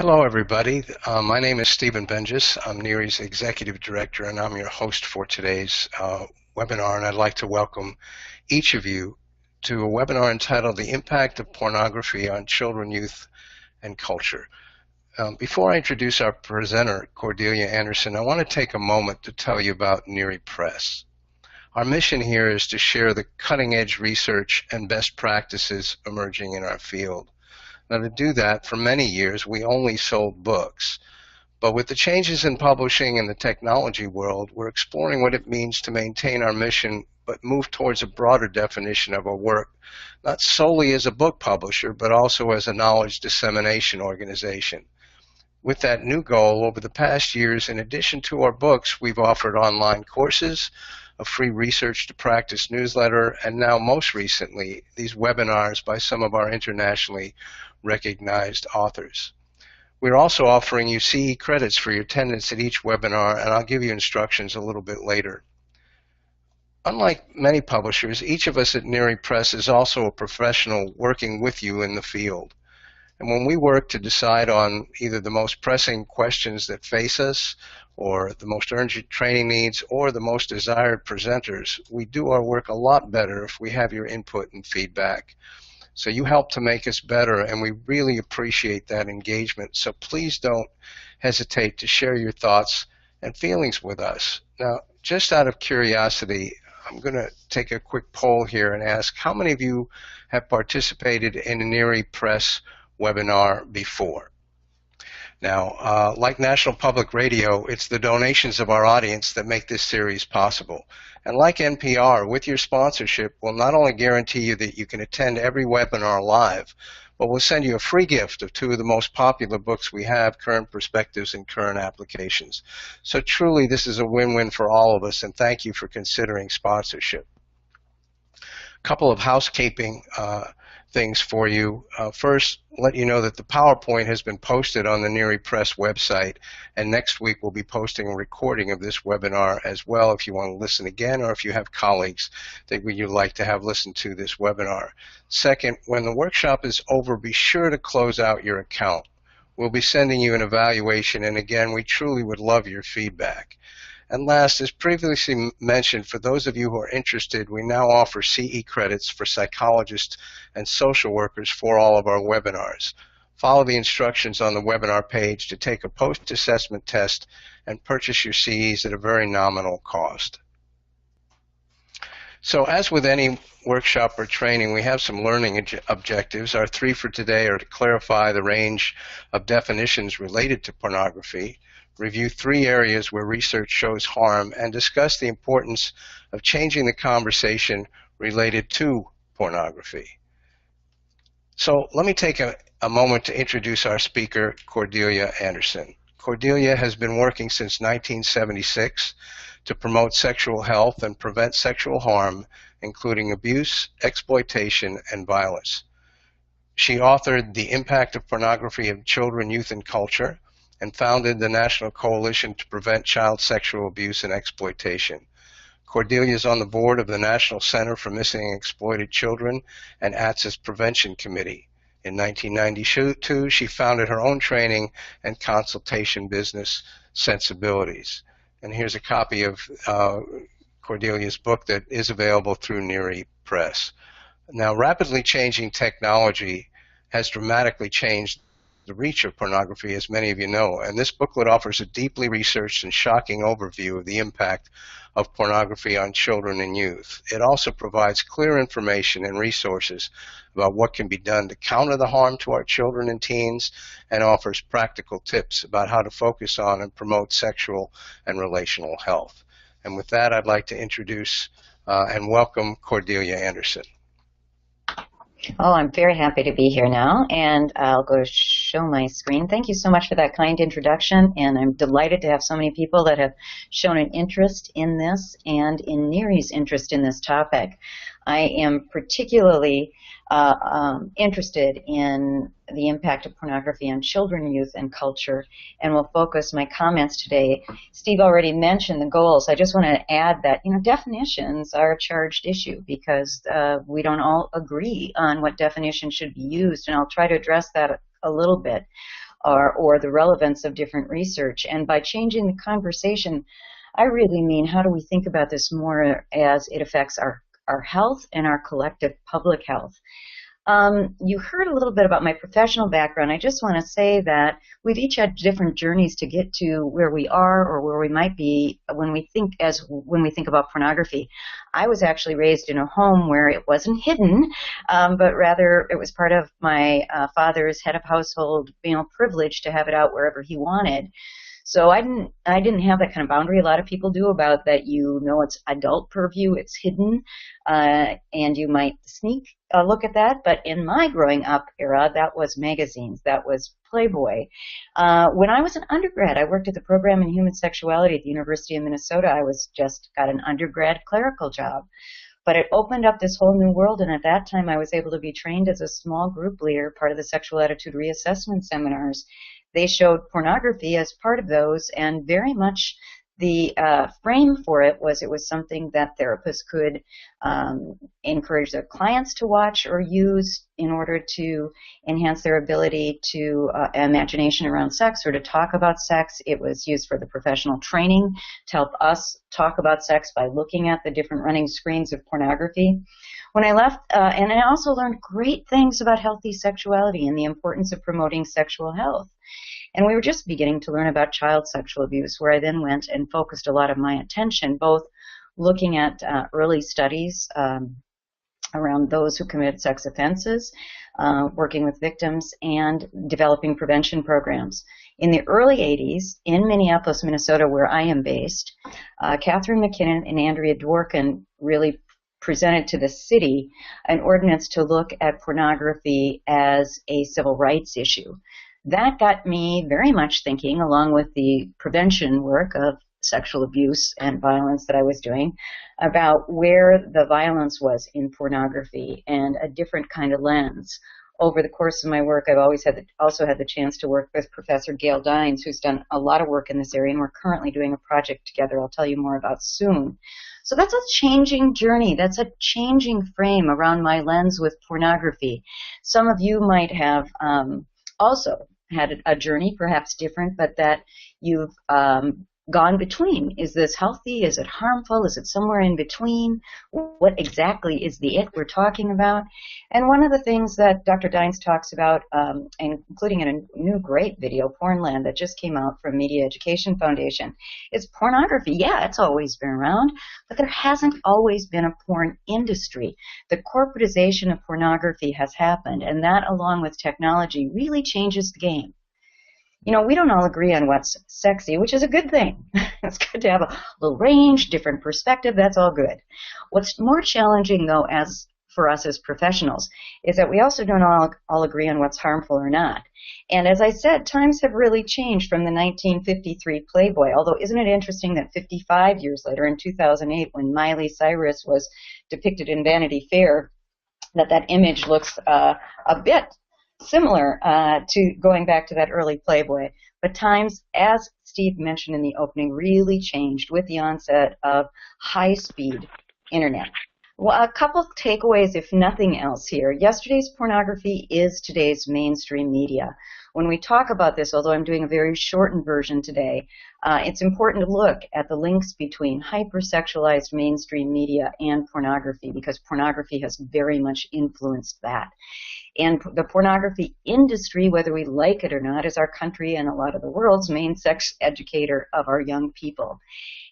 Hello, everybody. My name is Stephen Benjis. I'm NERI's Executive Director, and I'm your host for today's webinar. And I'd like to welcome each of you to a webinar entitled The Impact of Pornography on Children, Youth, and Culture. Before I introduce our presenter, Cordelia Anderson, I want to take a moment to tell you about NERI Press. Our mission here is to share the cutting-edge research and best practices emerging in our field. Now, to do that, for many years, we only sold books. But with the changes in publishing and the technology world, we're exploring what it means to maintain our mission, but move towards a broader definition of our work, not solely as a book publisher, but also as a knowledge dissemination organization. With that new goal, over the past years, in addition to our books, we've offered online courses, a free research to practice newsletter, and now most recently, these webinars by some of our internationally recognized authors. We're also offering you CE credits for your attendance at each webinar, and I'll give you instructions a little bit later. Unlike many publishers, each of us at NERI Press is also a professional working with you in the field. And when we work to decide on either the most pressing questions that face us, or the most urgent training needs, or the most desired presenters, we do our work a lot better if we have your input and feedback. So you help to make us better, and we really appreciate that engagement. So please don't hesitate to share your thoughts and feelings with us. Now, just out of curiosity, I'm going to take a quick poll here and ask, how many of you have participated in a NERI Press webinar before? Now, like National Public Radio, it's the donations of our audience that make this series possible. And like NPR, with your sponsorship, we'll not only guarantee you that you can attend every webinar live, but we'll send you a free gift of two of the most popular books we have, Current Perspectives and Current Applications. So truly, this is a win-win for all of us, and thank you for considering sponsorship. A couple of housekeeping things for you. First, let you know that the PowerPoint has been posted on the NERI Press website, and next week we'll be posting a recording of this webinar as well if you want to listen again, or if you have colleagues that you'd like to have listen to this webinar. Second, when the workshop is over, be sure to close out your account. We'll be sending you an evaluation, and again, we truly would love your feedback. And last, as previously mentioned, for those of you who are interested, we now offer CE credits for psychologists and social workers for all of our webinars. Follow the instructions on the webinar page to take a post-assessment test and purchase your CEs at a very nominal cost. So as with any workshop or training, we have some learning objectives. Our three for today are to clarify the range of definitions related to pornography, review three areas where research shows harm, and discuss the importance of changing the conversation related to pornography. So let me take a moment to introduce our speaker, Cordelia Anderson. Cordelia has been working since 1976 to promote sexual health and prevent sexual harm, including abuse, exploitation, and violence. She authored The Impact of Pornography on Children, Youth, and Culture, and founded the National Coalition to Prevent Child Sexual Abuse and Exploitation. Cordelia is on the board of the National Center for Missing and Exploited Children and ATSIS Prevention Committee. In 1992, she founded her own training and consultation business, Sensibilities. And here's a copy of Cordelia's book that is available through NERI Press. Now, rapidly changing technology has dramatically changed the reach of pornography, as many of you know, and this booklet offers a deeply researched and shocking overview of the impact of pornography on children and youth. It also provides clear information and resources about what can be done to counter the harm to our children and teens, and offers practical tips about how to focus on and promote sexual and relational health. And with that, I'd like to introduce and welcome Cordelia Anderson. Oh, I'm very happy to be here now, and I'll go show my screen. Thank you so much for that kind introduction, and I'm delighted to have so many people that have shown an interest in this and in NERI's interest in this topic. I am particularly interested in the impact of pornography on children, youth, and culture, and will focus my comments today. Steve already mentioned the goals. I just want to add that, definitions are a charged issue because we don't all agree on what definition should be used, and I'll try to address that a little bit. or the relevance of different research. And by changing the conversation, I really mean, how do we think about this more as it affects our health and our collective public health? You heard a little bit about my professional background. I just want to say that we've each had different journeys to get to where we are or where we might be when we think about pornography. I was actually raised in a home where it wasn't hidden, but rather it was part of my father's head of household, privilege to have it out wherever he wanted. So I didn't have that kind of boundary. A lot of people do, about that, it's adult purview, it's hidden, and you might sneak a look at that. But in my growing up era, that was magazines, that was Playboy. When I was an undergrad, I worked at the program in human sexuality at the University of Minnesota. I got an undergrad clerical job. But it opened up this whole new world, and at that time I was able to be trained as a small group leader, part of the sexual attitude reassessment seminars. They showed pornography as part of those, and very much the frame for it was something that therapists could encourage their clients to watch or use in order to enhance their ability to imagination around sex or to talk about sex. It was used for the professional training to help us talk about sex by looking at the different running screens of pornography. When I left, and I also learned great things about healthy sexuality and the importance of promoting sexual health. And we were just beginning to learn about child sexual abuse, where I then went and focused a lot of my attention, both looking at early studies around those who committed sex offenses, working with victims, and developing prevention programs. In the early 80s, in Minneapolis, Minnesota, where I am based, Catherine McKinnon and Andrea Dworkin really presented to the city an ordinance to look at pornography as a civil rights issue. That got me very much thinking, along with the prevention work of sexual abuse and violence that I was doing, about where the violence was in pornography and a different kind of lens. Over the course of my work, I've also had the chance to work with Professor Gail Dines, who's done a lot of work in this area, and we're currently doing a project together I'll tell you more about soon. So that's a changing journey. That's a changing frame around my lens with pornography. Some of you might have also had a journey, perhaps different, but that you've gone between. Is this healthy? Is it harmful? Is it somewhere in between? What exactly is the it we're talking about? And one of the things that Dr. Dines talks about, including in a new great video, Pornland, that just came out from Media Education Foundation, is pornography. Yeah, it's always been around, but there hasn't always been a porn industry. The corporatization of pornography has happened, and that, along with technology, really changes the game. We don't all agree on what's sexy, which is a good thing. It's good to have a little range, different perspective. That's all good. What's more challenging, though, for us as professionals, is that we also don't all agree on what's harmful or not. And as I said, times have really changed from the 1953 Playboy, although isn't it interesting that 55 years later, in 2008, when Miley Cyrus was depicted in Vanity Fair, that image looks a bit similar to going back to that early Playboy. But times, as Steve mentioned in the opening, really changed with the onset of high-speed internet. Well, a couple takeaways, if nothing else here. Yesterday's pornography is today's mainstream media. When we talk about this, although I'm doing a very shortened version today, it's important to look at the links between hypersexualized mainstream media and pornography, because pornography has very much influenced that. And the pornography industry, whether we like it or not, is our country and a lot of the world's main sex educator of our young people.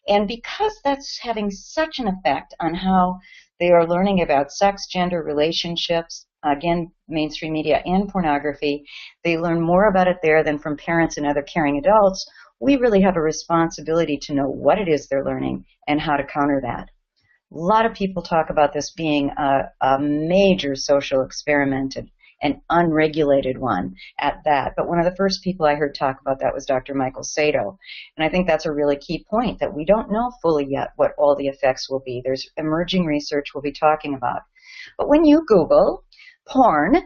And because that's having such an effect on how they are learning about sex, gender, relationships, again, mainstream media and pornography, they learn more about it there than from parents and other caring adults. We really have a responsibility to know what it is they're learning and how to counter that. A lot of people talk about this being a major social experiment, an unregulated one at that. But one of the first people I heard talk about that was Dr. Michael Sato. And I think that's a really key point, that we don't know fully yet what all the effects will be. There's emerging research we'll be talking about. But when you Google porn,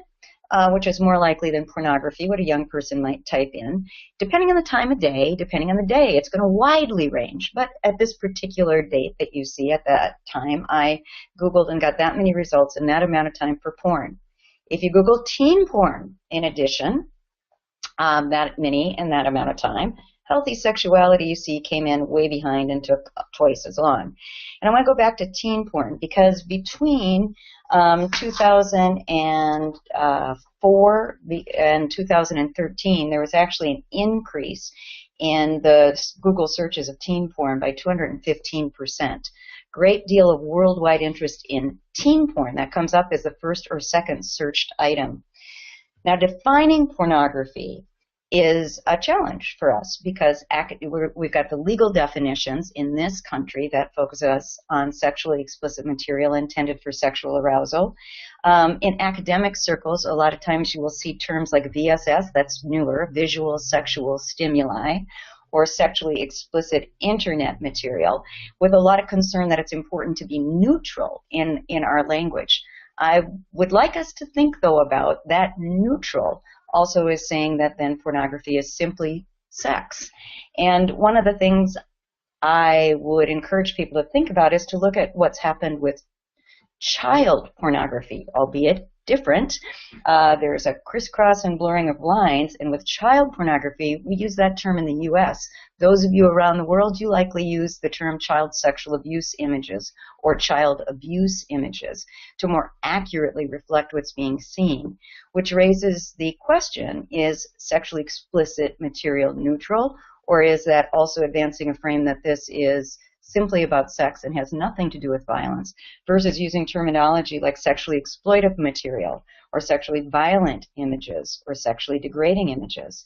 which is more likely than pornography, what a young person might type in, depending on the time of day, it's going to widely range. But at this particular date that you see at that time, I Googled and got that many results in that amount of time for porn. If you Google teen porn, in addition, that many in that amount of time. Healthy sexuality, you see, came in way behind and took twice as long. And I want to go back to teen porn because between 2004 and 2013, there was actually an increase in the Google searches of teen porn by 215%. Great deal of worldwide interest in teen porn. That comes up as the first or second searched item. Now, defining pornography is a challenge for us because we've got the legal definitions in this country that focus on sexually explicit material intended for sexual arousal. In academic circles, a lot of times you will see terms like VSS, that's newer, visual sexual stimuli, or sexually explicit internet material, with a lot of concern that it's important to be neutral in our language. I would like us to think, though, about that neutral also is saying that then pornography is simply sex. And one of the things I would encourage people to think about is to look at what's happened with child pornography, albeit different. There's a crisscross and blurring of lines, and with child pornography, we use that term in the U.S. Those of you around the world, you likely use the term child sexual abuse images or child abuse images to more accurately reflect what's being seen, which raises the question, is sexually explicit material neutral, or is that also advancing a frame that this is simply about sex and has nothing to do with violence, versus using terminology like sexually exploitive material or sexually violent images or sexually degrading images.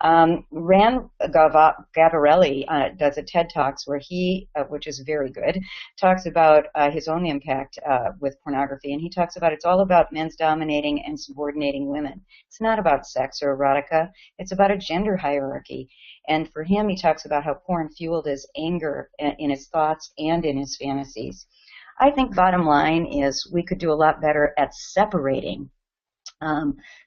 Rand Gavarelli does a TED Talks where he, which is very good, talks about his own impact with pornography, and he talks about it's all about men's dominating and subordinating women. It's not about sex or erotica. It's about a gender hierarchy. And for him, he talks about how porn fueled his anger in his thoughts and in his fantasies. I think bottom line is we could do a lot better at separating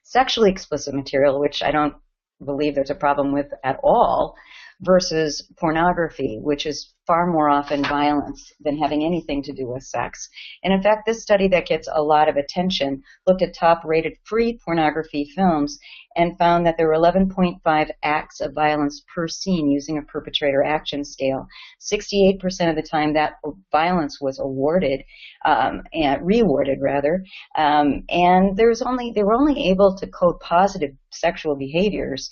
sexually explicit material, which I don't believe there's a problem with at all, versus pornography, which is far more often violence than having anything to do with sex. And in fact, this study that gets a lot of attention looked at top-rated free pornography films and found that there were 11.5 acts of violence per scene using a perpetrator action scale. 68% of the time that violence was awarded, and rewarded rather, and they were only able to code positive sexual behaviors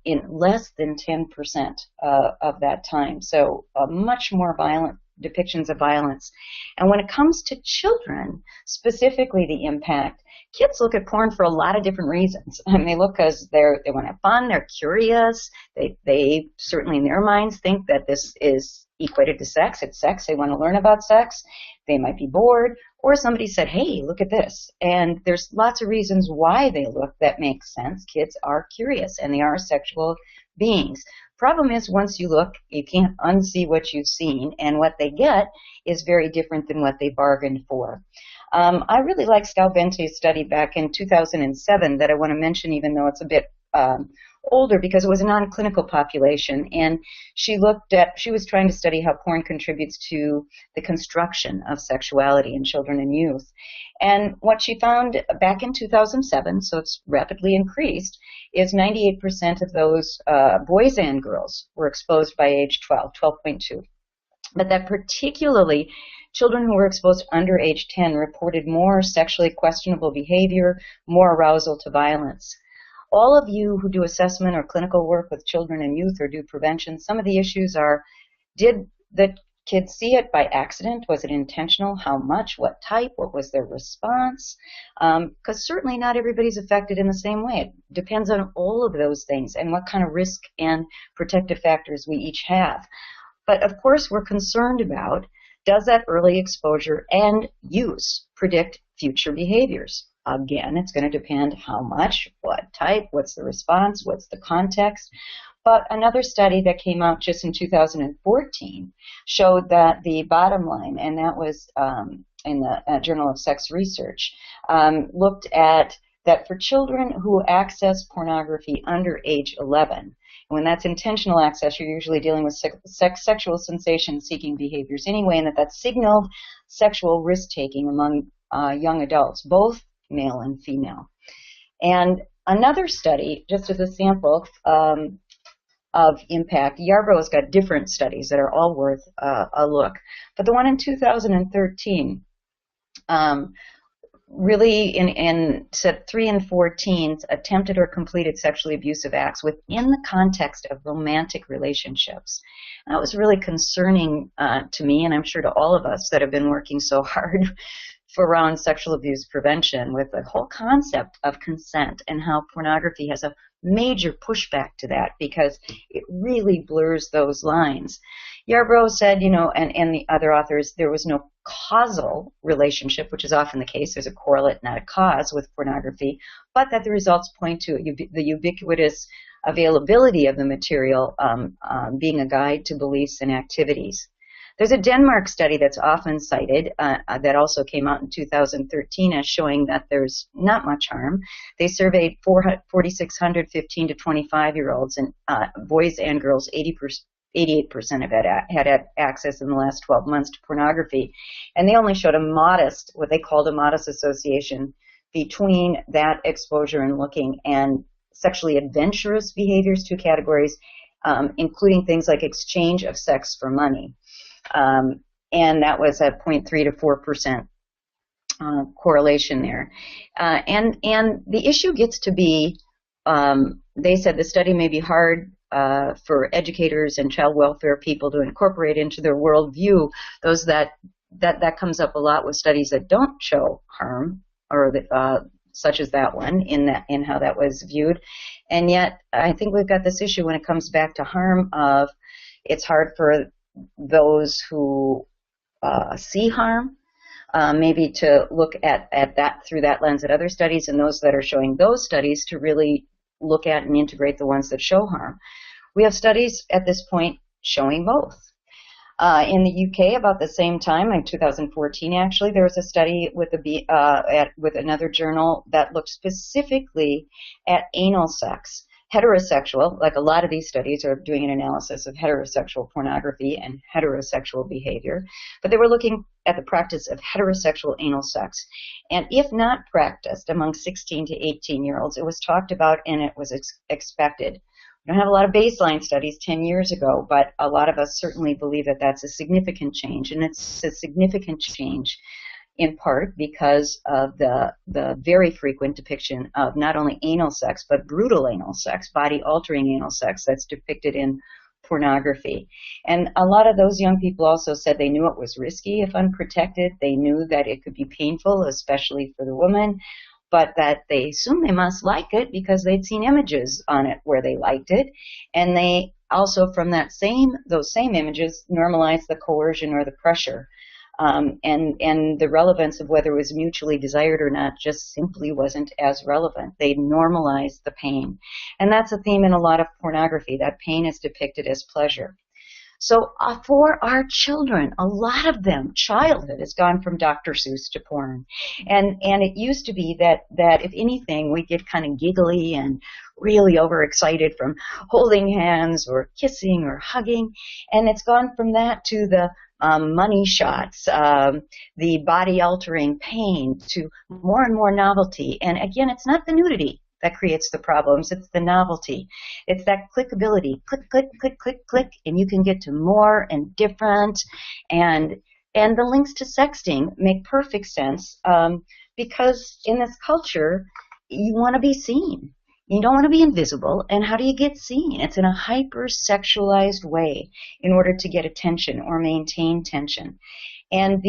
in less than 10% of that time. So much more violent depictions of violence. And when it comes to children, specifically the impact, kids look at porn for a lot of different reasons. And they look because they want to have fun, they're curious, they certainly in their minds think that this is equated to sex. It's sex, they want to learn about sex, they might be bored, or somebody said, hey, look at this. And there's lots of reasons why they look that make sense. Kids are curious and they are sexual beings. Problem is, once you look, you can't unsee what you've seen, and what they get is very different than what they bargained for. I really like Scalvente's study back in 2007 that I want to mention, even though it's a bit older, because it was a non-clinical population, and she was trying to study how porn contributes to the construction of sexuality in children and youth. And what she found back in 2007, so it's rapidly increased, is 98% of those boys and girls were exposed by age 12.2. But that particularly children who were exposed under age 10 reported more sexually questionable behavior, more arousal to violence. All of you who do assessment or clinical work with children and youth or do prevention, some of the issues are, did the kids see it by accident? Was it intentional? How much? What type? What was their response? Because certainly not everybody's affected in the same way. It depends on all of those things and what kind of risk and protective factors we each have. But of course, we're concerned about, does that early exposure and use predict future behaviors? Again, it's going to depend how much, what type, what's the response, what's the context. But another study that came out just in 2014 showed that the bottom line, and that was in the Journal of Sex Research, looked at that for children who access pornography under age 11, when that's intentional access, you're usually dealing with sexual sensation-seeking behaviors anyway, and that signaled sexual risk-taking among young adults, both male and female. And Another study, just as a sample of impact, Yarbrough's got different studies that are all worth a look. But the one in 2013 really said 3 in 4 teens attempted or completed sexually abusive acts within the context of romantic relationships. That was really concerning to me, and I'm sure to all of us that have been working so hard for around sexual abuse prevention, with the whole concept of consent and how pornography has a major pushback to that because it really blurs those lines. Yarbrough said, and the other authors, there was no causal relationship, which is often the case. There's a correlate, not a cause, with pornography, but that the results point to the ubiquitous availability of the material being a guide to beliefs and activities. There's a Denmark study that's often cited that also came out in 2013 as showing that there's not much harm. They surveyed 4,600 15 to 25-year-olds, and boys and girls, 88% had access in the last 12 months to pornography. And they only showed what they called a modest association between that exposure and looking and sexually adventurous behaviors, 2 categories, including things like exchange of sex for money. And that was a 0.3 to 4% correlation there. And the issue gets to be, they said the study may be hard for educators and child welfare people to incorporate into their worldview. Those that comes up a lot with studies that don't show harm, or such as that one, in how that was viewed. And yet, I think we've got this issue when it comes back to harm of it's hard for those who see harm maybe to look at that through that lens at other studies, and those that are showing those studies to really look at and integrate the ones that show harm. We have studies at this point showing both. In the UK, about the same time, in 2014 actually, there was a study with another journal that looked specifically at anal sex. Heterosexual, like a lot of these studies are doing an analysis of heterosexual pornography and heterosexual behavior, but they were looking at the practice of heterosexual anal sex. And if not practiced among 16 to 18-year-olds, it was talked about and it was expected. We don't have a lot of baseline studies 10 years ago, but a lot of us certainly believe that that's a significant change, and it's a significant change in part because of the very frequent depiction of not only anal sex, but brutal anal sex, body-altering anal sex that's depicted in pornography. And a lot of those young people also said they knew it was risky if unprotected. They knew that it could be painful, especially for the woman, but that they assumed they must like it because they'd seen images on it where they liked it. And they also, from those same images, normalized the coercion or the pressure. And the relevance of whether it was mutually desired or not just simply wasn't as relevant. They normalized the pain. And that's a theme in a lot of pornography, that pain is depicted as pleasure. So for our children, a lot of them, childhood has gone from Dr. Seuss to porn. And it used to be that if anything, we'd get kind of giggly and really overexcited from holding hands or kissing or hugging. And it's gone from that to the money shots, the body-altering pain, to more and more novelty. And again, it's not the nudity that creates the problems, it's the novelty. It's that clickability, click, click, click, click, click, and you can get to more and different. And the links to sexting make perfect sense because in this culture, you want to be seen. You don't want to be invisible, and how do you get seen? It's in a hyper-sexualized way in order to get attention or maintain tension. And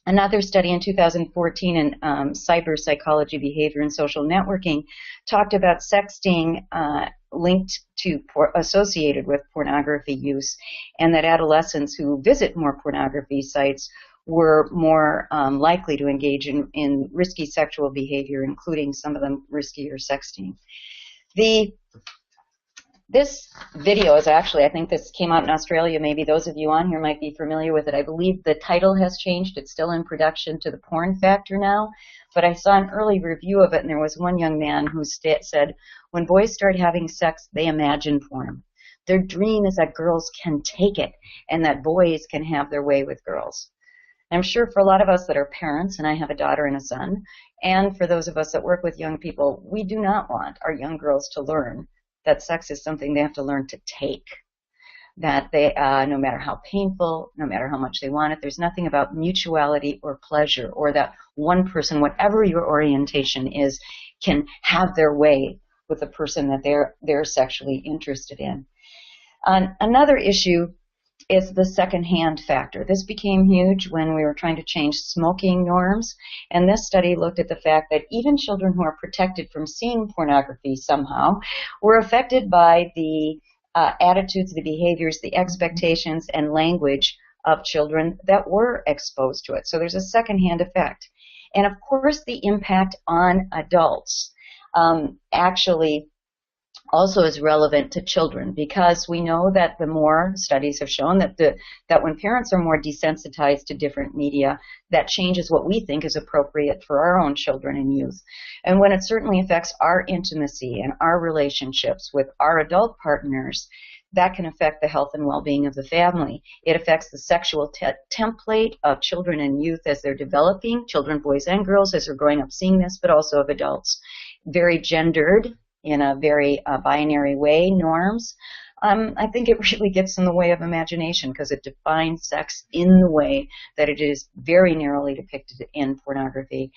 another study in 2014 in cyber psychology, behavior, and social networking talked about sexting associated with pornography use, and that adolescents who visit more pornography sites were more likely to engage in risky sexual behavior, including some of them riskier sexting. This video is actually, I think this came out in Australia. Maybe those of you on here might be familiar with it. I believe the title has changed. It's still in production to The Porn Factor now. But I saw an early review of it, and there was one young man who said, when boys start having sex, they imagine porn. Their dream is that girls can take it and that boys can have their way with girls. I'm sure for a lot of us that are parents, and I have a daughter and a son, and for those of us that work with young people, we do not want our young girls to learn that sex is something they have to learn to take. That they, no matter how painful, no matter how much they want it, there's nothing about mutuality or pleasure, or that one person, whatever your orientation is, can have their way with the person that they're sexually interested in. Another issue is the secondhand factor. This became huge when we were trying to change smoking norms, and this study looked at the fact that even children who are protected from seeing pornography somehow were affected by the attitudes, the behaviors, the expectations, and language of children that were exposed to it. So there's a secondhand effect. And of course, the impact on adults actually also is relevant to children, because we know that the more studies have shown that when parents are more desensitized to different media, that changes what we think is appropriate for our own children and youth. And when it certainly affects our intimacy and our relationships with our adult partners, that can affect the health and well-being of the family. It affects the sexual template of children and youth as they're developing, children, boys and girls, as they're growing up seeing this, but also of adults. Very gendered, in a very binary way, norms. I think it really gets in the way of imagination, because it defines sex in the way that it is very narrowly depicted in pornography.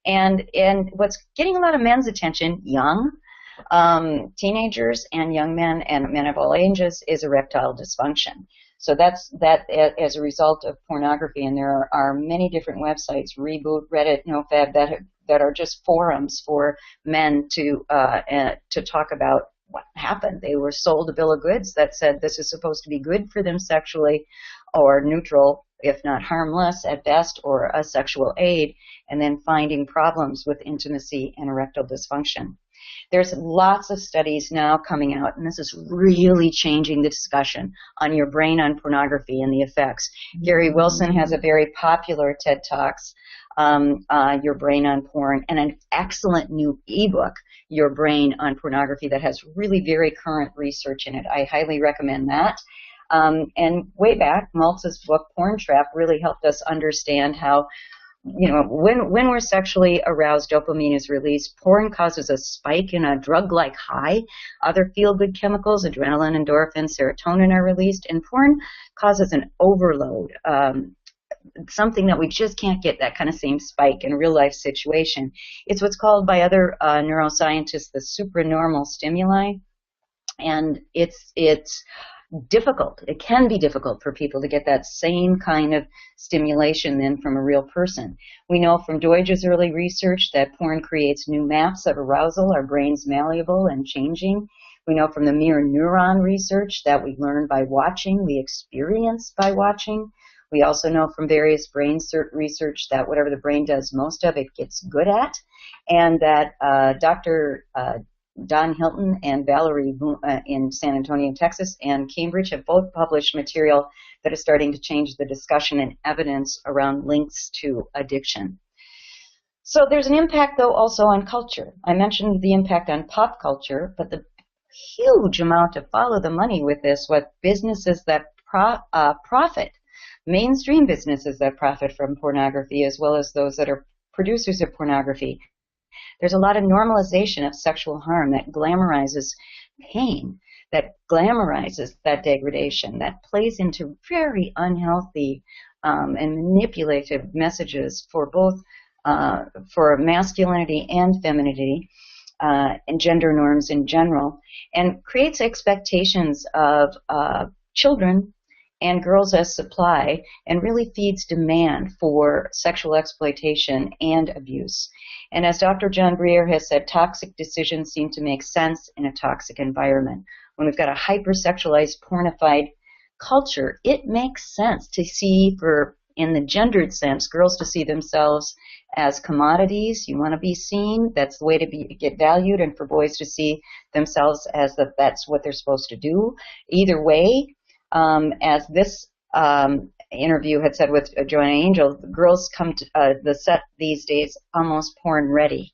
And what's getting a lot of men's attention, young teenagers and young men and men of all ages, is erectile dysfunction. So that's as a result of pornography, and there are many different websites, Reboot, Reddit, NoFab, that are just forums for men to talk about what happened. They were sold a bill of goods that said this is supposed to be good for them sexually, or neutral, if not harmless at best, or a sexual aid, and then finding problems with intimacy and erectile dysfunction. There's lots of studies now coming out, and this is really changing the discussion on your brain on pornography and the effects. Gary Wilson has a very popular TED Talks, Your Brain on Porn, and an excellent new ebook, Your Brain on Pornography, that has really very current research in it. I highly recommend that. And way back, Maltz's book, Porn Trap, really helped us understand how, when we're sexually aroused, dopamine is released. Porn causes a spike in a drug-like high. Other feel-good chemicals, adrenaline, endorphin, serotonin, are released. And porn causes an overload, something that we just can't get that kind of same spike in a real-life situation. It's what's called by other neuroscientists the supranormal stimuli. And it's difficult. It can be difficult for people to get that same kind of stimulation then from a real person. We know from Deutsch's early research that porn creates new maps of arousal. Our brain's malleable and changing. We know from the mirror neuron research that we learn by watching, we experience by watching. We also know from various brain research that whatever the brain does most of, it gets good at, and that Dr. Don Hilton and Valerie in San Antonio, Texas, and Cambridge have both published material that is starting to change the discussion and evidence around links to addiction. So there's an impact, though, also on culture. I mentioned the impact on pop culture, but the huge amount to follow the money with this, what businesses that profit, mainstream businesses that profit from pornography, as well as those that are producers of pornography. There's a lot of normalization of sexual harm that glamorizes pain, that glamorizes that degradation, that plays into very unhealthy and manipulative messages for both for masculinity and femininity and gender norms in general, and creates expectations of children and girls as supply, and really feeds demand for sexual exploitation and abuse. And as Dr. John Breer has said, toxic decisions seem to make sense in a toxic environment. When we've got a hypersexualized, pornified culture, it makes sense to see, in the gendered sense, girls to see themselves as commodities. You want to be seen, that's the way to get valued, and for boys to see themselves as that's what they're supposed to do. Either way, as this interview had said with Joanna Angel, the girls come to the set these days almost porn ready.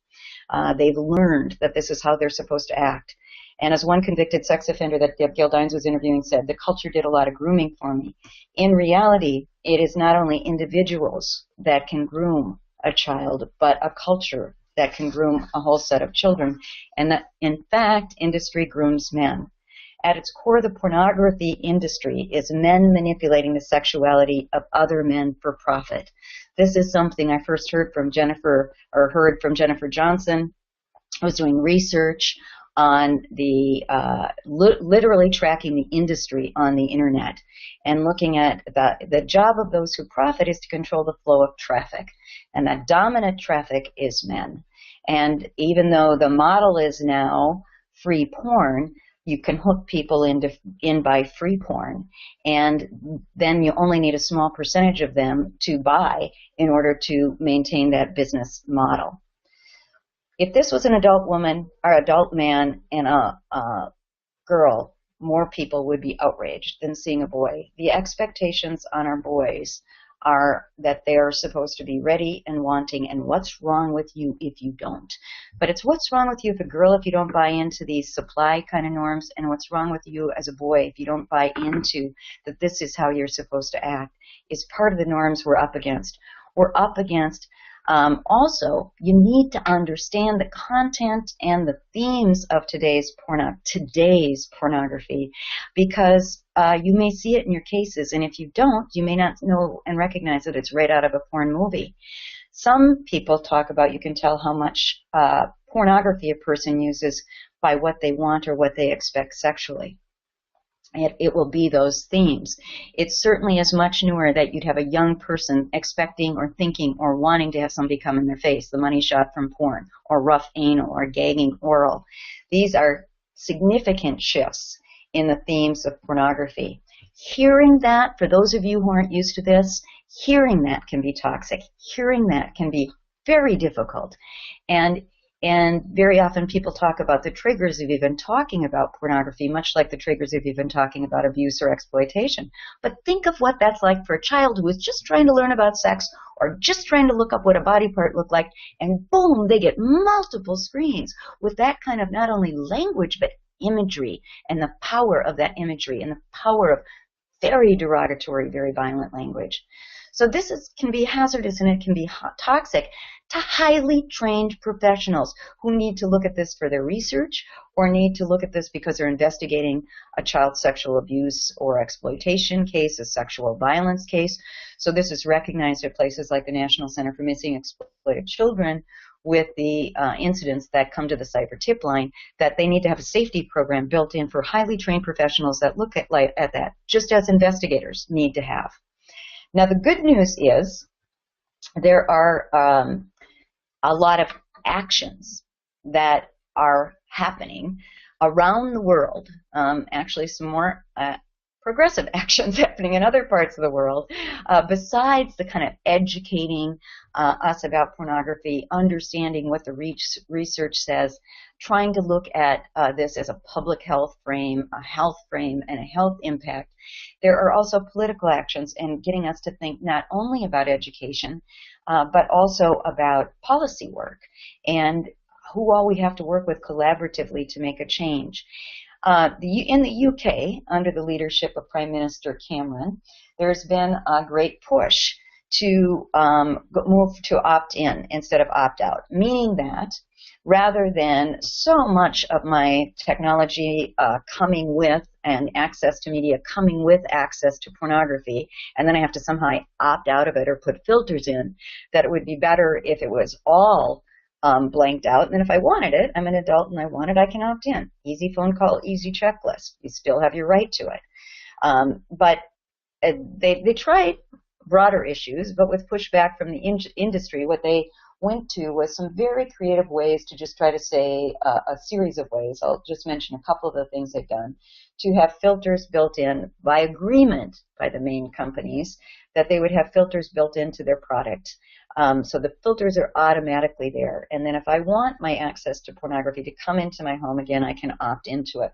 They've learned that this is how they're supposed to act. And as one convicted sex offender that Deb Gildines was interviewing said, the culture did a lot of grooming for me. In reality, it is not only individuals that can groom a child, but a culture that can groom a whole set of children. And that, in fact, industry grooms men. At its core, the pornography industry is men manipulating the sexuality of other men for profit. This is something I first heard from Jennifer Johnson. I was doing research on the literally tracking the industry on the internet and looking at the job of those who profit is to control the flow of traffic, and that dominant traffic is men. And even though the model is now free porn, you can hook people in by free porn, and then you only need a small percentage of them to buy in order to maintain that business model. If this was an adult woman or adult man and a girl, more people would be outraged than seeing a boy. The expectations on our boys are that they are supposed to be ready and wanting, and what's wrong with you if you don't. But it's what's wrong with you as a girl if you don't buy into these supply kind of norms, and what's wrong with you as a boy if you don't buy into that this is how you're supposed to act, is part of the norms we're up against. We're up against also, you need to understand the content and the themes of today's pornography, because you may see it in your cases, and if you don't, you may not know and recognize that it's right out of a porn movie. Some people talk about you can tell how much pornography a person uses by what they want or what they expect sexually. It will be those themes. It certainly is much newer that you'd have a young person expecting or thinking or wanting to have somebody come in their face, the money shot from porn, or rough anal, or gagging oral. These are significant shifts in the themes of pornography. Hearing that, for those of you who aren't used to this, hearing that can be toxic. Hearing that can be very difficult. And very often people talk about the triggers of even talking about pornography, much like the triggers of even talking about abuse or exploitation. But think of what that's like for a child who is just trying to learn about sex or just trying to look up what a body part looked like, and boom, they get multiple screens with that kind of not only language, but imagery, and the power of that imagery and the power of very derogatory, very violent language. So this can be hazardous, and it can be toxic to highly trained professionals who need to look at this for their research or need to look at this because they're investigating a child sexual abuse or exploitation case, a sexual violence case. So this is recognized at places like the National Center for Missing and Exploited Children with the incidents that come to the cyber tip line, that they need to have a safety program built in for highly trained professionals that look at that, just as investigators need to have. Now, the good news is there are a lot of actions that are happening around the world, actually some more progressive actions happening in other parts of the world, besides the kind of educating us about pornography, understanding what the research says, trying to look at this as a public health frame, a health frame, and a health impact. There are also political actions and getting us to think not only about education, but also about policy work and who all we have to work with collaboratively to make a change. In the UK, under the leadership of Prime Minister Cameron, there's been a great push to move to opt-in instead of opt-out, meaning that rather than so much of my technology coming with and access to media coming with access to pornography, and then I have to somehow opt out of it or put filters in, that it would be better if it was all blanked out. And then if I wanted it, I'm an adult and I want it, I can opt in. Easy phone call, easy checklist. You still have your right to it. But they tried broader issues, but with pushback from the industry, what they went to was some very creative ways to just try to say a series of ways. I'll just mention a couple of the things they've done to have filters built in by agreement by the main companies, that they would have filters built into their product. So the filters are automatically there. And then if I want my access to pornography to come into my home again, I can opt into it.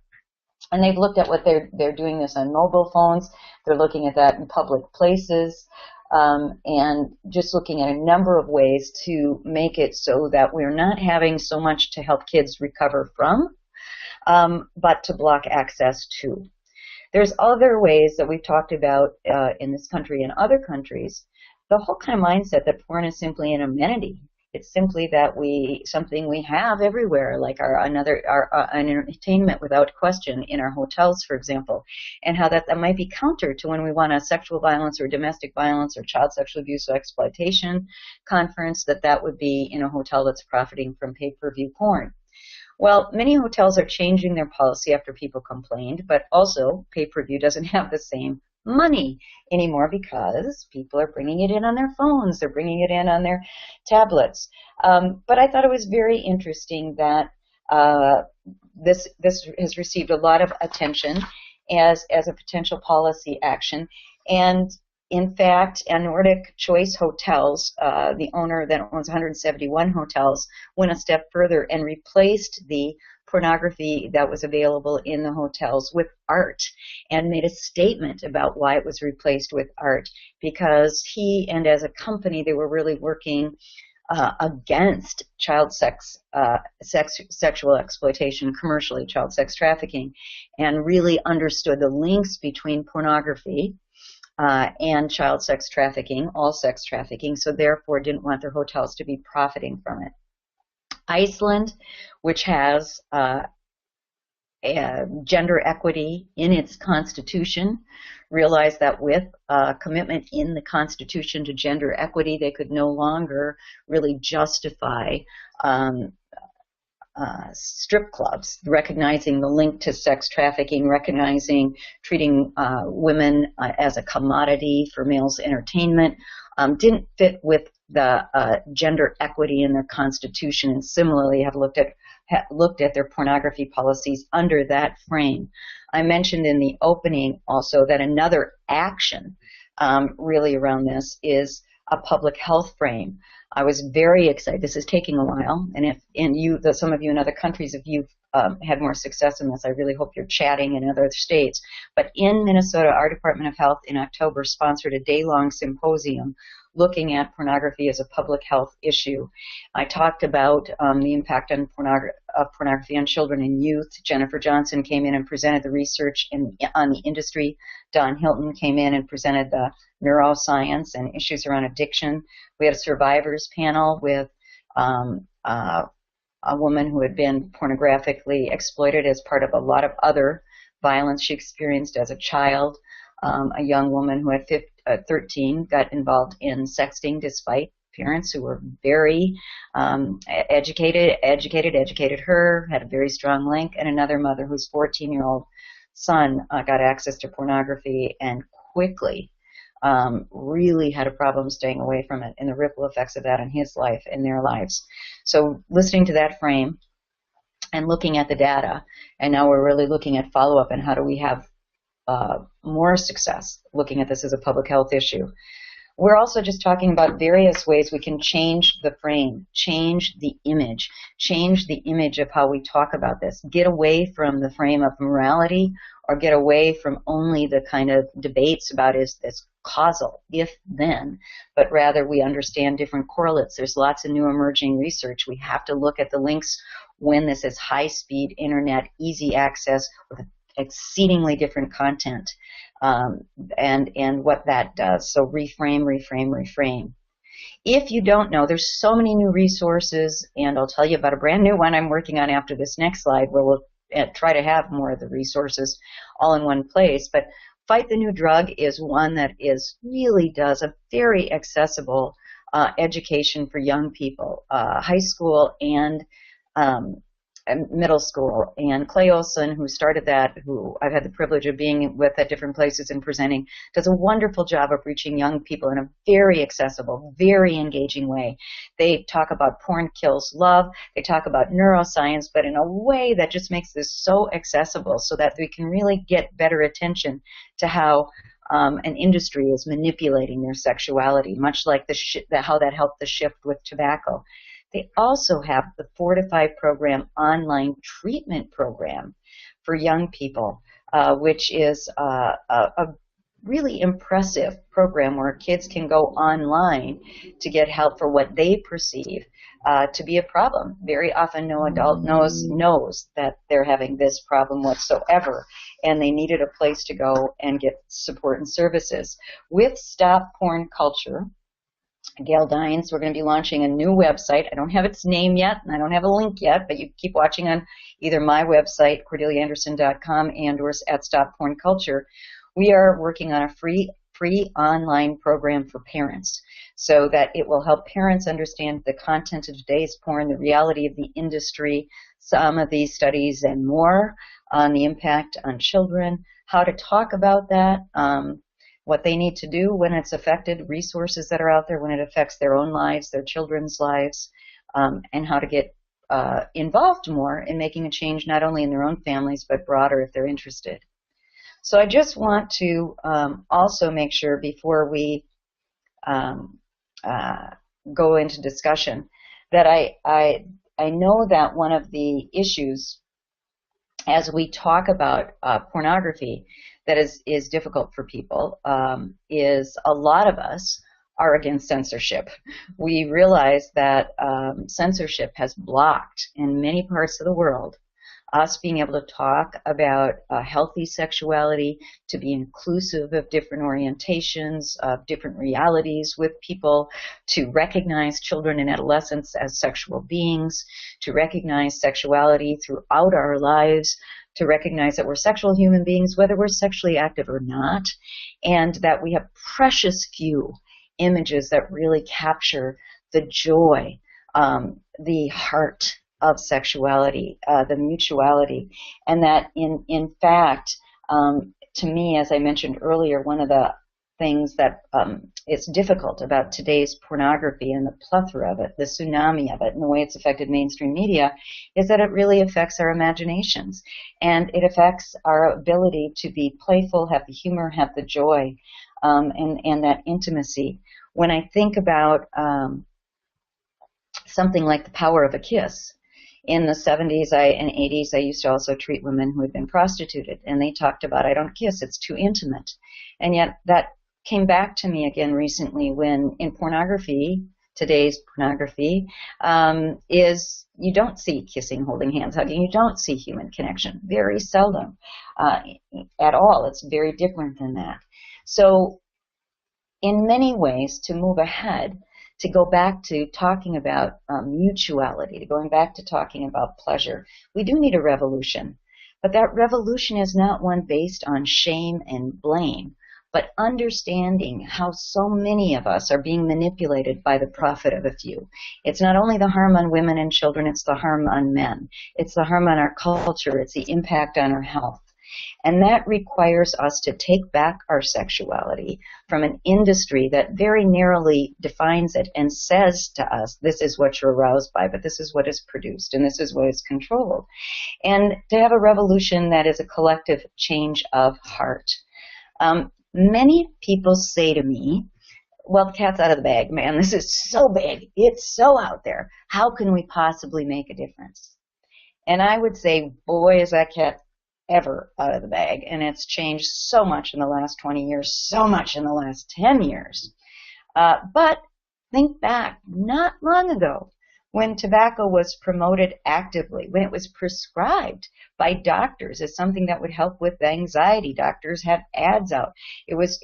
And they've looked at what they're doing this on mobile phones. They're looking at that in public places. And just looking at a number of ways to make it so that we're not having so much to help kids recover from, but to block access to. There's other ways that we've talked about in this country and other countries. The whole kind of mindset that porn is simply an amenity. It's simply that something we have everywhere, like an entertainment without question in our hotels, for example, and how that might be counter to when we want a sexual violence or domestic violence or child sexual abuse or exploitation conference, that would be in a hotel that's profiting from pay-per-view porn. Well, many hotels are changing their policy after people complained, but also pay-per-view doesn't have the same money anymore because people are bringing it in on their phones, they're bringing it in on their tablets. But I thought it was very interesting that this has received a lot of attention as a potential policy action. And in fact, Nordic Choice Hotels, the owner that owns 171 hotels, went a step further and replaced the pornography that was available in the hotels with art, and made a statement about why it was replaced with art, because he and as a company they were really working against child sexual exploitation commercially, child sex trafficking, and really understood the links between pornography and child sex trafficking, all sex trafficking, so therefore didn't want their hotels to be profiting from it. Iceland, which has gender equity in its constitution, realized that with commitment in the constitution to gender equity, they could no longer really justify strip clubs, recognizing the link to sex trafficking, recognizing treating women as a commodity for males' entertainment, didn't fit with the gender equity in their constitution, and similarly have looked at their pornography policies under that frame. I mentioned in the opening also that another action really around this is a public health frame. I was very excited. This is taking a while, and some of you in other countries, if you've had more success in this, I really hope you're chatting in other states. But in Minnesota, our Department of Health in October sponsored a day-long symposium looking at pornography as a public health issue. I talked about the impact of pornography on children and youth. Jennifer Johnson came in and presented the research on the industry. Don Hilton came in and presented the neuroscience and issues around addiction. We had a survivors panel with a woman who had been pornographically exploited as part of a lot of other violence she experienced as a child. A young woman who at 13 got involved in sexting despite parents who were very educated her, had a very strong link, and another mother whose 14-year-old son got access to pornography and quickly really had a problem staying away from it, and the ripple effects of that in his life and their lives. So listening to that frame and looking at the data, and now we're really looking at follow-up and how do we have more success looking at this as a public health issue. We're also just talking about various ways we can change the frame, change the image of how we talk about this, get away from the frame of morality, or get away from only the kind of debates about is this causal, if then, but rather we understand different correlates. There's lots of new emerging research. We have to look at the links when this is high-speed internet, easy access with exceedingly different content, and what that does. So reframe. If you don't know, there's so many new resources, and I'll tell you about a brand new one I'm working on after this next slide, where we'll try to have more of the resources all in one place. But Fight the New Drug is one that really does a very accessible education for young people, high school and middle school. And Clay Olson, who started that, who I've had the privilege of being with at different places and presenting, does a wonderful job of reaching young people in a very accessible, very engaging way. They talk about porn kills love. They talk about neuroscience, but in a way that just makes this so accessible so that we can really get better attention to how an industry is manipulating their sexuality, much like how that helped the shift with tobacco. They also have the 4 to 5 program online treatment program for young people, which is a really impressive program where kids can go online to get help for what they perceive to be a problem. Very often no adult knows that they're having this problem whatsoever. and they needed a place to go and get support and services. With Stop Porn Culture, Gail Dines, we're going to be launching a new website. I don't have its name yet, and I don't have a link yet, but you keep watching on either my website, CordeliaAnderson.com, and or at Stop Porn Culture. We are working on a free online program for parents so that it will help parents understand the content of today's porn, the reality of the industry, some of these studies and more on the impact on children, how to talk about that, what they need to do when it's affected, resources that are out there when it affects their own lives, their children's lives, and how to get involved more in making a change not only in their own families but broader if they're interested. So I just want to also make sure before we go into discussion that I know that one of the issues as we talk about pornography that is difficult for people is a lot of us are against censorship. We realize that censorship has blocked in many parts of the world us being able to talk about healthy sexuality, to be inclusive of different orientations, of different realities with people, to recognize children and adolescents as sexual beings, to recognize sexuality throughout our lives, to recognize that we're sexual human beings, whether we're sexually active or not, and that we have precious few images that really capture the joy, the heart of sexuality, the mutuality, and that in fact, to me, as I mentioned earlier, one of the things that is difficult about today's pornography and the plethora of it, the tsunami of it, and the way it's affected mainstream media, is that it really affects our imaginations, and it affects our ability to be playful, have the humor, have the joy, and that intimacy. When I think about something like The Power of a Kiss, in the 70s and 80s, I used to also treat women who had been prostituted, and they talked about, I don't kiss, it's too intimate. And yet that came back to me again recently when in pornography, today's pornography, is you don't see kissing, holding hands, hugging, you don't see human connection, very seldom at all. It's very different than that. So in many ways, to move ahead, to go back to talking about mutuality, to going back to talking about pleasure, we do need a revolution. But that revolution is not one based on shame and blame, but understanding how so many of us are being manipulated by the profit of a few. It's not only the harm on women and children, it's the harm on men. It's the harm on our culture. It's the impact on our health. And that requires us to take back our sexuality from an industry that very narrowly defines it and says to us, this is what you're aroused by, but this is what is produced, and this is what is controlled. And to have a revolution that is a collective change of heart. Many people say to me, well, the cat's out of the bag, man. This is so big. It's so out there. How can we possibly make a difference? And I would say, boy, is that cat ever out of the bag, and it's changed so much in the last 20 years, so much in the last 10 years. But think back not long ago when tobacco was promoted actively, when it was prescribed by doctors as something that would help with anxiety. Doctors had ads out. It was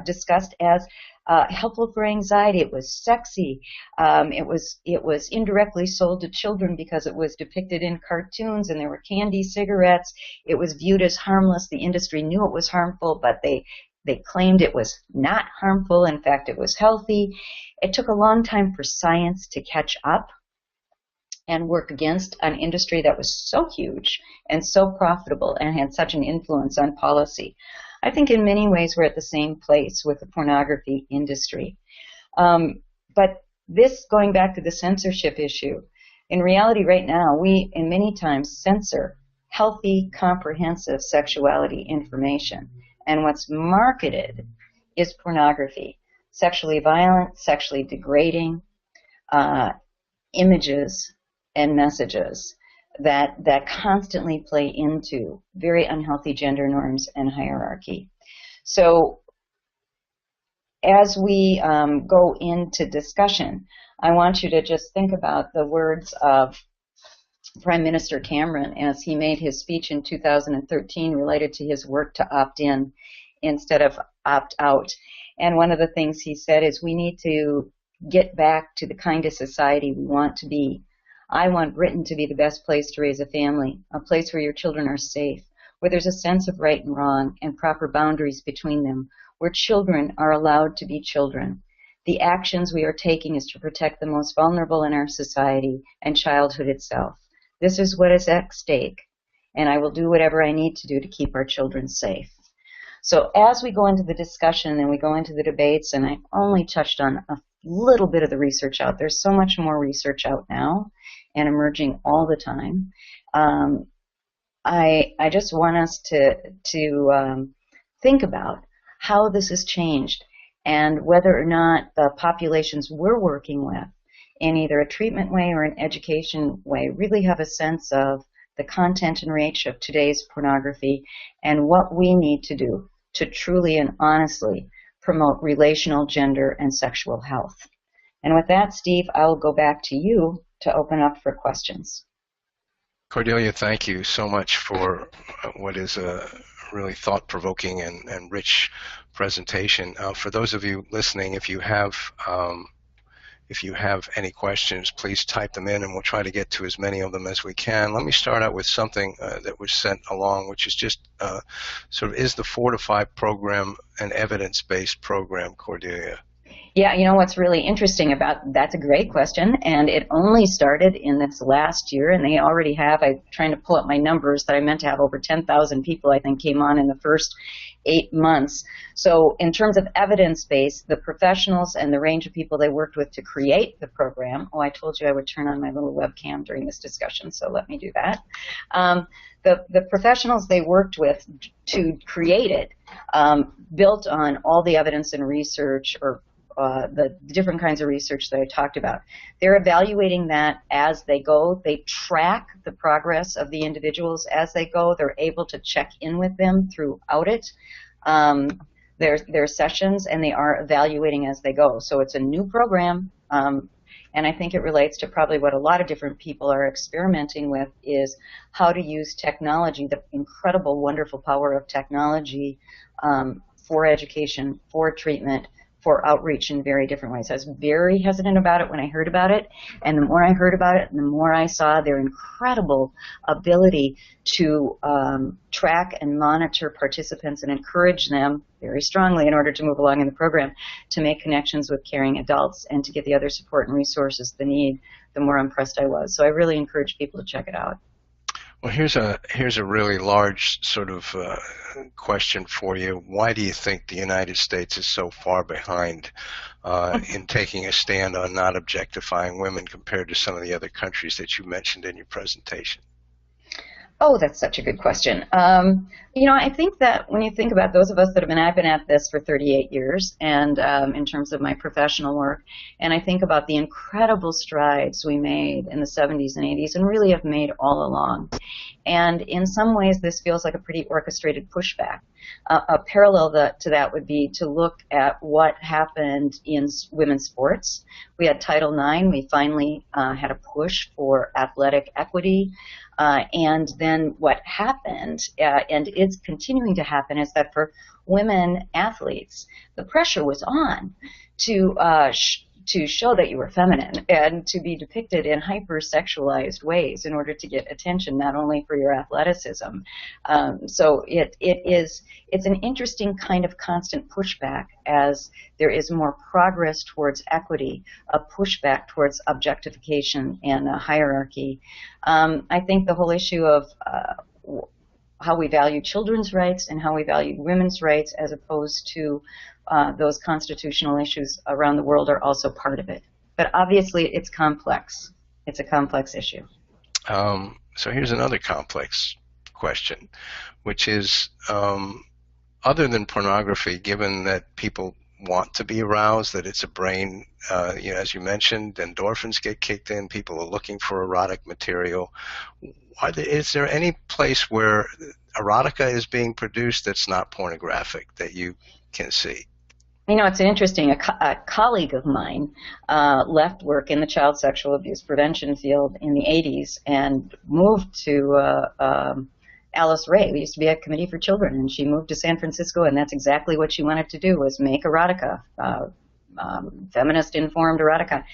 discussed as helpful for anxiety. It was sexy. It was indirectly sold to children because it was depicted in cartoons, and there were candy cigarettes. It was viewed as harmless. The industry knew it was harmful, but they claimed it was not harmful. In fact, it was healthy. It took a long time for science to catch up and work against an industry that was so huge and so profitable and had such an influence on policy. I think in many ways we're at the same place with the pornography industry. But this, going back to the censorship issue, in reality right now, we in many times censor healthy, comprehensive sexuality information. And what's marketed is pornography, sexually violent, sexually degrading images and messages that constantly play into very unhealthy gender norms and hierarchy. So as we go into discussion, I want you to just think about the words of Prime Minister Cameron as he made his speech in 2013 related to his work to opt in instead of opt out. And one of the things he said is we need to get back to the kind of society we want to be. I want Britain to be the best place to raise a family, a place where your children are safe, where there's a sense of right and wrong and proper boundaries between them, where children are allowed to be children. The actions we are taking is to protect the most vulnerable in our society and childhood itself. This is what is at stake, and I will do whatever I need to do to keep our children safe. So as we go into the discussion and we go into the debates, and I only touched on a little bit of the research out, there's so much more research out now and emerging all the time. I just want us to think about how this has changed and whether or not the populations we're working with in either a treatment way or an education way really have a sense of the content and reach of today's pornography and what we need to do to truly and honestly promote relational, gender, and sexual health. And with that, Steve, I'll go back to you to open up for questions. Cordelia, thank you so much for what is a really thought-provoking and rich presentation. For those of you listening, if you have any questions, please type them in and we'll try to get to as many of them as we can. Let me start out with something that was sent along, which is just sort of, is the 4 to 5 program an evidence-based program, Cordelia? Yeah, you know what's really interesting about that's a great question, and it only started in this last year, and they already have, I'm trying to pull up my numbers that I meant to have over 10,000 people, I think, came on in the first 8 months. So in terms of evidence-based, the professionals and the range of people they worked with to create the program, I told you I would turn on my little webcam during this discussion, so let me do that. The professionals they worked with to create it built on all the evidence and research, or the different kinds of research that I talked about. They're evaluating that as they go. They track the progress of the individuals as they go. They're able to check in with them throughout it, their sessions, and they are evaluating as they go. So it's a new program, and I think it relates to probably what a lot of different people are experimenting with, is how to use technology, the incredible, wonderful power of technology for education, for treatment, for outreach in very different ways. I was very hesitant about it when I heard about it, and the more I heard about it, the more I saw their incredible ability to track and monitor participants and encourage them very strongly in order to move along in the program, to make connections with caring adults and to get the other support and resources they need, the more impressed I was. So I really encourage people to check it out. Well, here's a really large sort of question for you. Why do you think the United States is so far behind in taking a stand on not objectifying women compared to some of the other countries that you mentioned in your presentation? Oh, that's such a good question. You know, I think that when you think about those of us that I've been at this for 38 years, and in terms of my professional work, and I think about the incredible strides we made in the 70s and 80s, and really have made all along. And in some ways, this feels like a pretty orchestrated pushback. A parallel to that would be to look at what happened in women's sports. We had Title IX. We finally had a push for athletic equity. And then what happened, and it's continuing to happen, is that for women athletes, the pressure was on to show that you were feminine and to be depicted in hypersexualized ways in order to get attention, not only for your athleticism. So it's an interesting kind of constant pushback as there is more progress towards equity, a pushback towards objectification and a hierarchy. I think the whole issue of how we value children's rights and how we value women's rights as opposed to those constitutional issues around the world are also part of it. But obviously it's complex. It's a complex issue. So here's another complex question, which is, other than pornography, given that people want to be aroused, that it's a brain, as you mentioned, endorphins get kicked in, people are looking for erotic material. Is there any place where erotica is being produced that's not pornographic that you can see? You know, it's interesting. A colleague of mine left work in the child sexual abuse prevention field in the 80s and moved to Alice Ray. We used to be a committee for children, and she moved to San Francisco, and that's exactly what she wanted to do, was make erotica, feminist-informed erotica.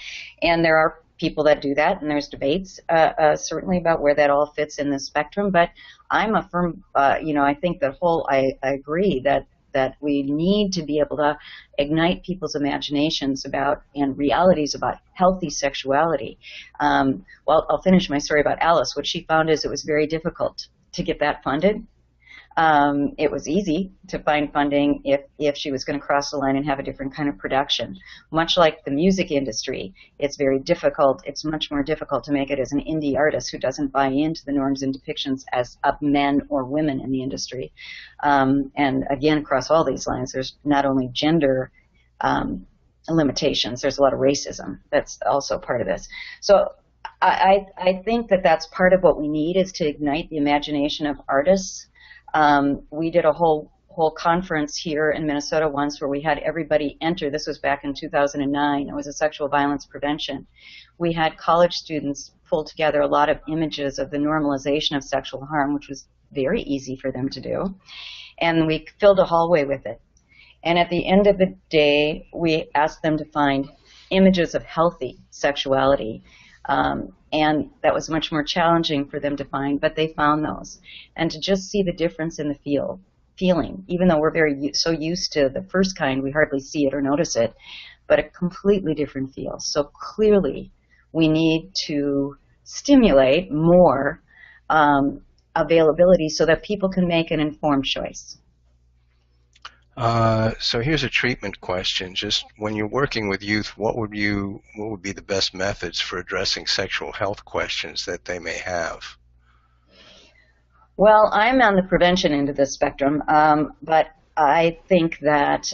And there are people that do that, and there's debates certainly about where that all fits in the spectrum. But I'm a firm, I think I agree that we need to be able to ignite people's imaginations about and realities about healthy sexuality. Well, I'll finish my story about Alice. What she found is it was very difficult to get that funded. It was easy to find funding if she was going to cross the line and have a different kind of production. Much like the music industry, it's very difficult. It's much more difficult to make it as an indie artist who doesn't buy into the norms and depictions of men or women in the industry. And again, across all these lines, there's not only gender limitations, there's a lot of racism that's also part of this. So I think that that's part of what we need, is to ignite the imagination of artists. We did a whole conference here in Minnesota once where we had everybody enter. This was back in 2009. It was a sexual violence prevention. We had college students pull together a lot of images of the normalization of sexual harm, which was very easy for them to do. And we filled a hallway with it. And at the end of the day, we asked them to find images of healthy sexuality. And that was much more challenging for them to find, but they found those. And to just see the difference in the feeling, even though we're so used to the first kind, we hardly see it or notice it, but a completely different feel. So clearly, we need to stimulate more availability so that people can make an informed choice. So here's a treatment question. Just when you're working with youth, what would be the best methods for addressing sexual health questions that they may have? Well, I'm on the prevention end of the spectrum, but I think that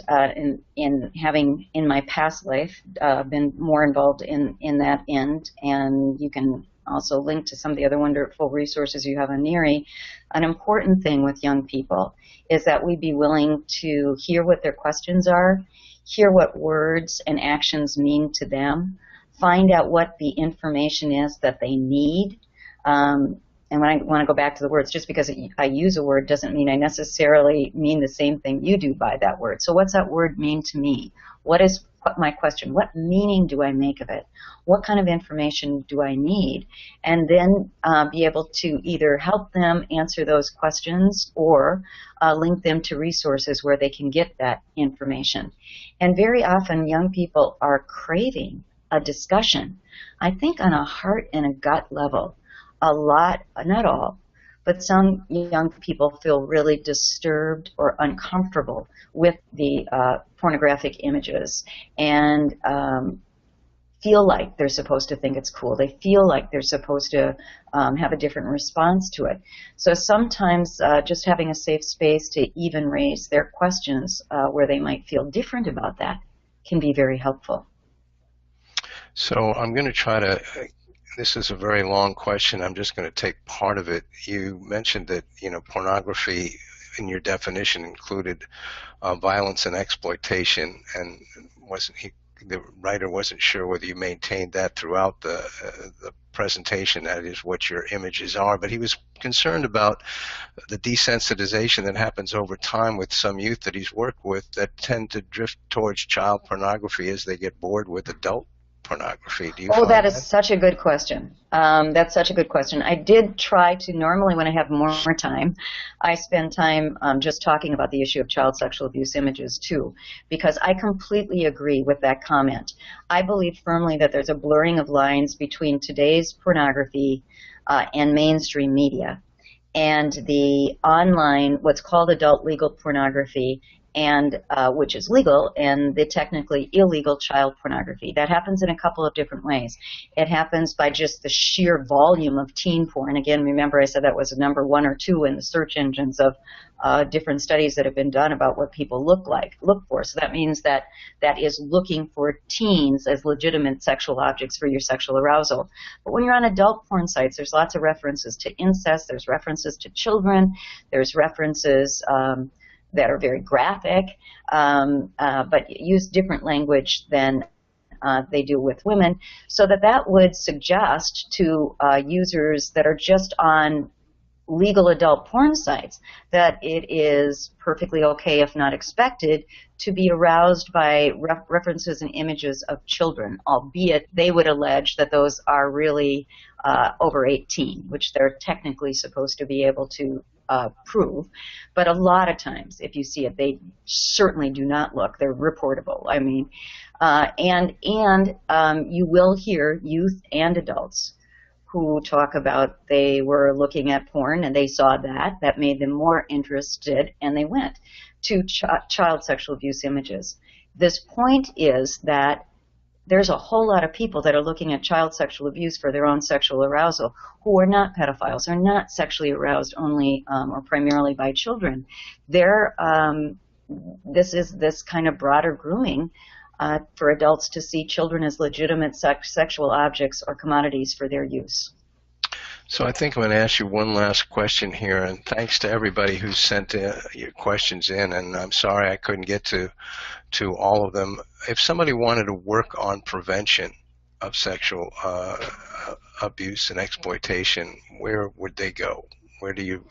in having in my past life been more involved in that end, and you can also link to some of the other wonderful resources you have on NERI, an important thing with young people is that we be willing to hear what their questions are, hear what words and actions mean to them, find out what the information is that they need. And when I want to go back to the words, just because I use a word doesn't mean I necessarily mean the same thing you do by that word. So what's that word mean to me? What my question? What meaning do I make of it? What kind of information do I need? And then be able to either help them answer those questions or link them to resources where they can get that information. And very often young people are craving a discussion, I think on a heart and a gut level. A lot, not all, but some young people feel really disturbed or uncomfortable with the pornographic images and feel like they're supposed to think it's cool. They feel like they're supposed to have a different response to it. So sometimes just having a safe space to even raise their questions where they might feel different about that can be very helpful. So I'm going to try to this is a very long question. I'm just going to take part of it. You mentioned that, pornography in your definition included violence and exploitation, and the writer wasn't sure whether you maintained that throughout the presentation, that is what your images are, but he was concerned about the desensitization that happens over time with some youth that he's worked with that tend to drift towards child pornography as they get bored with adult pornography. Do you find that is such a good question. That's such a good question. I did try to, normally when I have more time, I spend time just talking about the issue of child sexual abuse images too, because I completely agree with that comment. I believe firmly that there's a blurring of lines between today's pornography and mainstream media and the online, what's called adult legal pornography, and which is legal, and the technically illegal child pornography. That happens in a couple of different ways. It happens by just the sheer volume of teen porn. Again, remember I said that was a number 1 or 2 in the search engines of different studies that have been done about what people look for. So that means that is looking for teens as legitimate sexual objects for your sexual arousal. But when you're on adult porn sites, there's lots of references to incest, there's references to children, there's references that are very graphic, but use different language than they do with women, so that would suggest to users that are just on legal adult porn sites that it is perfectly okay, if not expected, to be aroused by references and images of children, albeit they would allege that those are really over 18, which they're technically supposed to be able to prove. But a lot of times, if you see it, they certainly do not look. They're reportable. I mean, you will hear youth and adults who talk about they were looking at porn and they saw that made them more interested, and they went to child sexual abuse images. This point is that there's a whole lot of people that are looking at child sexual abuse for their own sexual arousal who are not pedophiles, are not sexually aroused only or primarily by children. This is this kind of broader grooming for adults to see children as legitimate sexual objects or commodities for their use. So I think I'm going to ask you one last question here, and thanks to everybody who sent your questions in, and I'm sorry I couldn't get to all of them. If somebody wanted to work on prevention of sexual abuse and exploitation, where would they go? Where can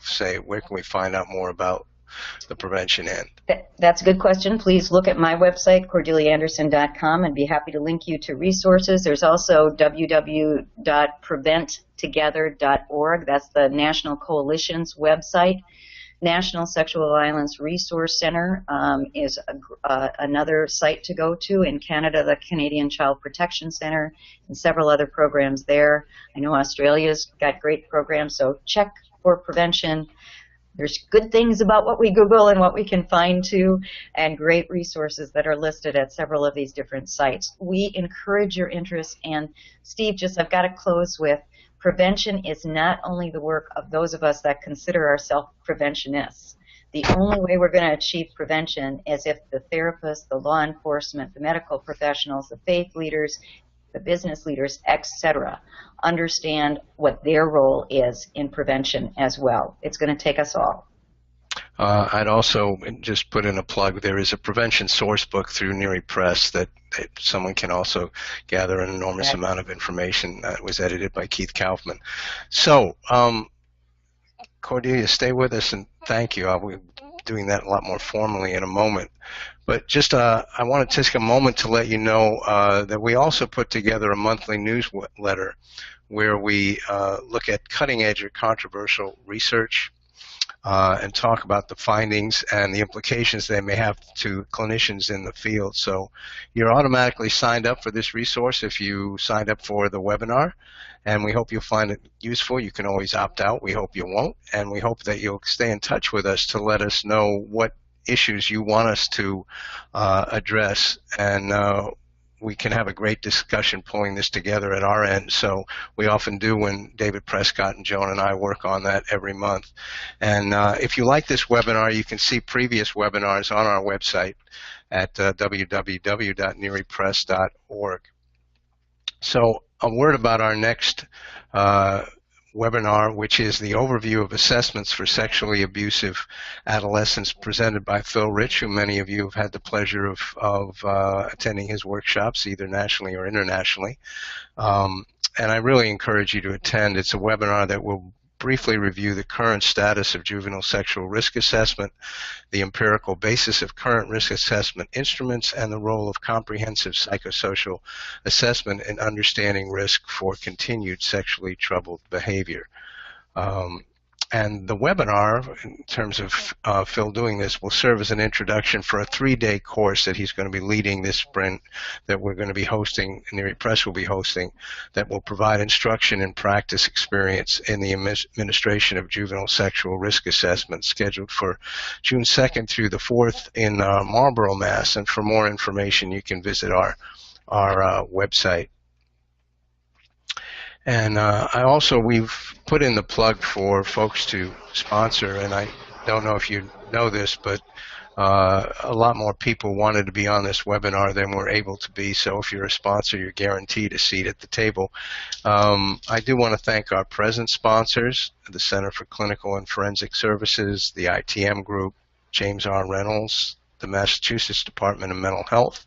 we find out more about the prevention end? That's a good question. Please look at my website, CordeliaAnderson.com, and be happy to link you to resources. There's also www.preventtogether.org. That's the National Coalition's website. National Sexual Violence Resource Center is another site to go to. In Canada, the Canadian Child Protection Center and several other programs there. I know Australia's got great programs, so check for prevention. There's good things about what we Google and what we can find too, and great resources that are listed at several of these different sites. We encourage your interest, and Steve, I've got to close with, prevention is not only the work of those of us that consider ourselves preventionists. The only way we're going to achieve prevention is if the therapists, the law enforcement, the medical professionals, the faith leaders, the business leaders, etc., understand what their role is in prevention as well. It's going to take us all. I'd also just put in a plug. There is a prevention source book through Neary Press that someone can also gather an enormous amount of information. That was edited by Keith Kaufman. So, Cordelia, stay with us, and thank you. I'll be doing that a lot more formally in a moment. But just I want to take a moment to let you know that we also put together a monthly newsletter where we look at cutting-edge or controversial research and talk about the findings and the implications they may have to clinicians in the field. So you're automatically signed up for this resource if you signed up for the webinar, and we hope you'll find it useful. You can always opt out. We hope you won't, and we hope that you'll stay in touch with us to let us know what issues you want us to address, and we can have a great discussion pulling this together at our end. So we often do when David Prescott and Joan and I work on that every month. And if you like this webinar, you can see previous webinars on our website at www.nearypress.org. So a word about our next webinar, which is the overview of assessments for sexually abusive adolescents, presented by Phil Rich, who many of you have had the pleasure of attending his workshops, either nationally or internationally. And I really encourage you to attend. It's a webinar that will briefly review the current status of juvenile sexual risk assessment, the empirical basis of current risk assessment instruments, and the role of comprehensive psychosocial assessment in understanding risk for continued sexually troubled behavior. And the webinar, in terms of Phil doing this, will serve as an introduction for a 3-day course that he's going to be leading this spring, that we're going to be hosting, Neary Press will be hosting, that will provide instruction and practice experience in the administration of juvenile sexual risk assessment, scheduled for June 2nd through the 4th in Marlborough, Mass. And for more information, you can visit our website. And we've put in the plug for folks to sponsor, and I don't know if you know this, but a lot more people wanted to be on this webinar than were able to be. So if you're a sponsor, you're guaranteed a seat at the table. I do want to thank our present sponsors, the Center for Clinical and Forensic Services, the ITM Group, James R. Reynolds, the Massachusetts Department of Mental Health,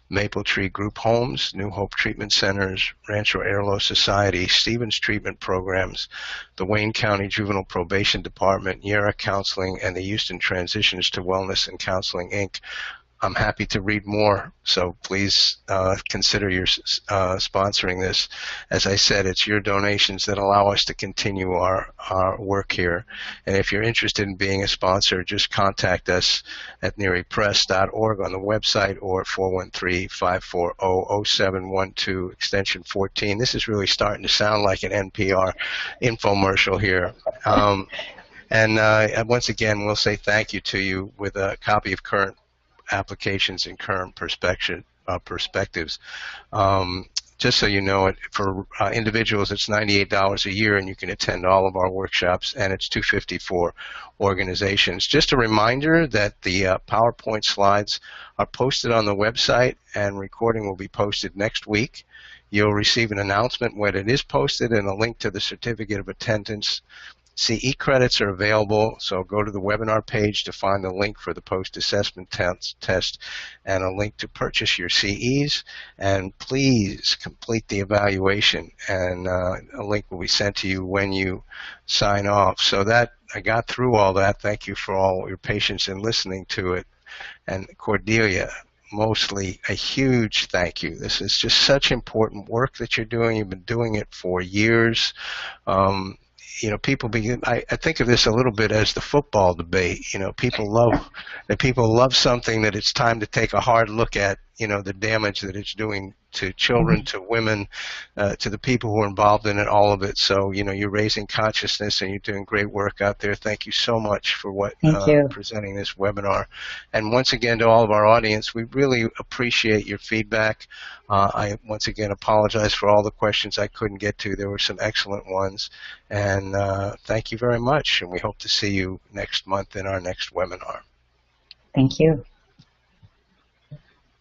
Maple Tree Group Homes, New Hope Treatment Centers, Rancho Airlo Society, Stevens Treatment Programs, the Wayne County Juvenile Probation Department, Yara Counseling, and the Houston Transitions to Wellness and Counseling, Inc. I'm happy to read more, so please consider your sponsoring this. As I said, it's your donations that allow us to continue our work here. And if you're interested in being a sponsor, just contact us at nearypress.org on the website or 413-540-0712, extension 14. This is really starting to sound like an NPR infomercial here. And once again, we'll say thank you to you with a copy of current applications and current perspectives. Just so you know, it for individuals, it's $98 a year, and you can attend all of our workshops, and it's $250 for organizations. Just a reminder that the PowerPoint slides are posted on the website, and recording will be posted next week. You'll receive an announcement when it is posted and a link to the certificate of attendance. CE credits are available, so go to the webinar page to find the link for the post-assessment test and a link to purchase your CEs. And please complete the evaluation, and a link will be sent to you when you sign off. So that I got through all that. Thank you for all your patience in listening to it. And Cordelia, mostly a huge thank you. This is just such important work that you're doing. You've been doing it for years. People I think of this a little bit as the football debate. People love something that it's time to take a hard look at, the damage that it's doing to children, to women, to the people who are involved in it, all of it. So, you're raising consciousness and you're doing great work out there. Thank you so much for presenting this webinar. And once again, to all of our audience, we really appreciate your feedback. I once again apologize for all the questions I couldn't get to. There were some excellent ones. And thank you very much. And we hope to see you next month in our next webinar. Thank you.